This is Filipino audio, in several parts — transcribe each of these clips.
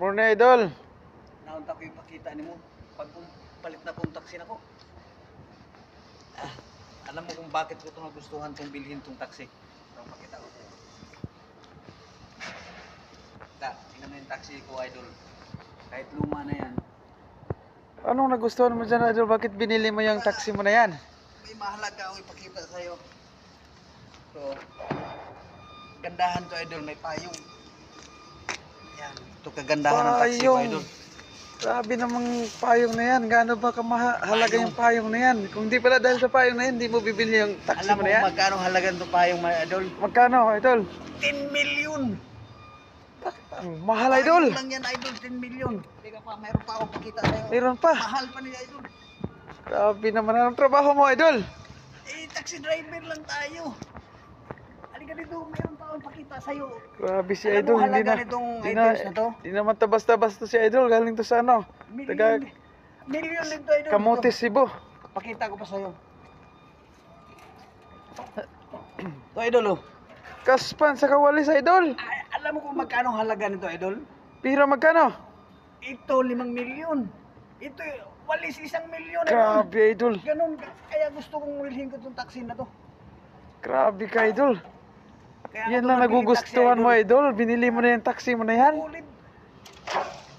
Morning, idol. Naunta ko yung pakita ni mo. Pag palit na kong taxi na ko. Alam mo kung bakit ko ito nagustuhan itong bilhin itong taxi. Ito, pakita ko sa'yo. Tingnan mo yung taxi ko, idol. Kahit luma na yan. Anong nagustuhan mo dyan, idol? Bakit binili mo yung taxi mo na yan? May mahalaga akong ipakita sa'yo. So, gandahan to, idol. May payong. Yan. Ito kagandahan ng taxi ko, idol. Grabe namang payong na yan. Gaano ba kamahalaga yung payong na yan? Kung di pala dahil sa payong na yan, di mo bibili yung taxi Alam mo mo na yan? kung magkano halaga itong payong, idol? Magkano, idol? 10 million! Ang mahal, idol. Payong lang yan, idol. 10 million. Teka pa, mayroon pa akong pakita sa'yo. Mayroon pa. Mahal pa niya, idol. Grabe naman ang trabaho mo, idol. Taxi driver lang tayo. Halika dito, mayroon pa akong pakita sa'yo. Grabe si Alam mo, idol. Hindi halaga na, nitong di na, items na to? di naman tabasta-basta si idol. Galing to sa ano? Taga Million din to, idol. Camotes, Cebu. Pakita ko pa sa'yo. Ito, idol, oh. Kaspan sa Kawalis, idol. Ay, alam mo kung magkano halaga nito, idol? Pira magkano? Ito, 5 million. Ito, walis 1 million. Grabe, idol. Ganun, kaya gusto kong wilhin ko itong taxi na to. Grabe ka, idol. Kaya Yan ako lang nabili nagugustuhan taxi, mo, idol. Binili mo na yung taxi mo na yan. Ulit,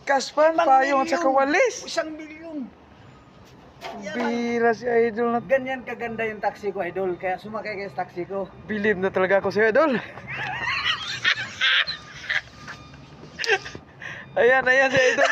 Kaspan, 5 payong at sa million. Kawalis. 1 million. Yan lang. Bira si idol na. Ganyan kaganda yung taxi ko, idol. Kaya sumakay kayo sa taxi ko. Bilib na talaga ako sa'yo, idol. Ayan si idol.